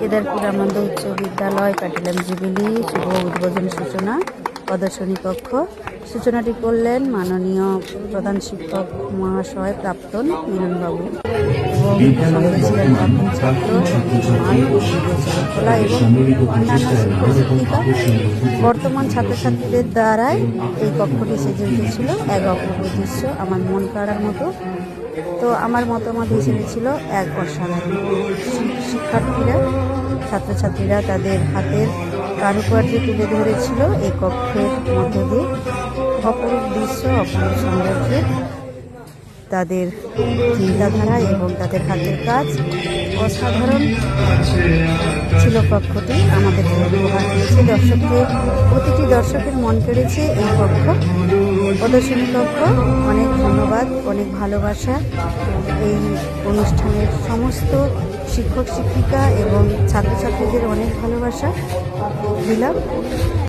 কেদারপুর আনন্দ উচ্চ বিদ্যালয় কাটিলাম জুবিলি শুভ উদ্বোধন সূচনা প্রদর্শনী কক্ষ। সূচনাটি করলেন মাননীয় প্রধান শিক্ষক মহাশয় প্রাক্তন মিলনবাবু এবং সঙ্গে ছিলেন প্রাক্তন ছাত্র খোলা এবং অন্যান্য শিক্ষক শিক্ষিকা। বর্তমান ছাত্রছাত্রীদের দ্বারাই এই কক্ষটি সেজে উঠেছিল এক অপূর্ব দৃশ্য, আমার মন কাড়ার মতো। তো আমার মতামত হিসেবে ছিল এক অসাধারণ। শিক্ষার্থীরা ছাত্রছাত্রীরা তাদের হাতের কারুকার্য তুলে ধরেছিল এই কক্ষের মধ্য দিয়ে। অপরূপ দৃশ্য, অপরূপ সৌন্দর্য, তাদের চিন্তাধারা এবং তাদের হাতের কাজ অসাধারণ ছিল। কক্ষটি আমাদের উপহার দিয়েছে দর্শককে, প্রতিটি দর্শকের মন কেড়েছে এই কক্ষ, প্রদর্শনী কক্ষ। অনেক ধন্যবাদ, অনেক ভালোবাসা এই অনুষ্ঠানের সমস্ত শিক্ষক শিক্ষিকা এবং ছাত্রছাত্রীদের অনেক ভালোবাসা দিলাম।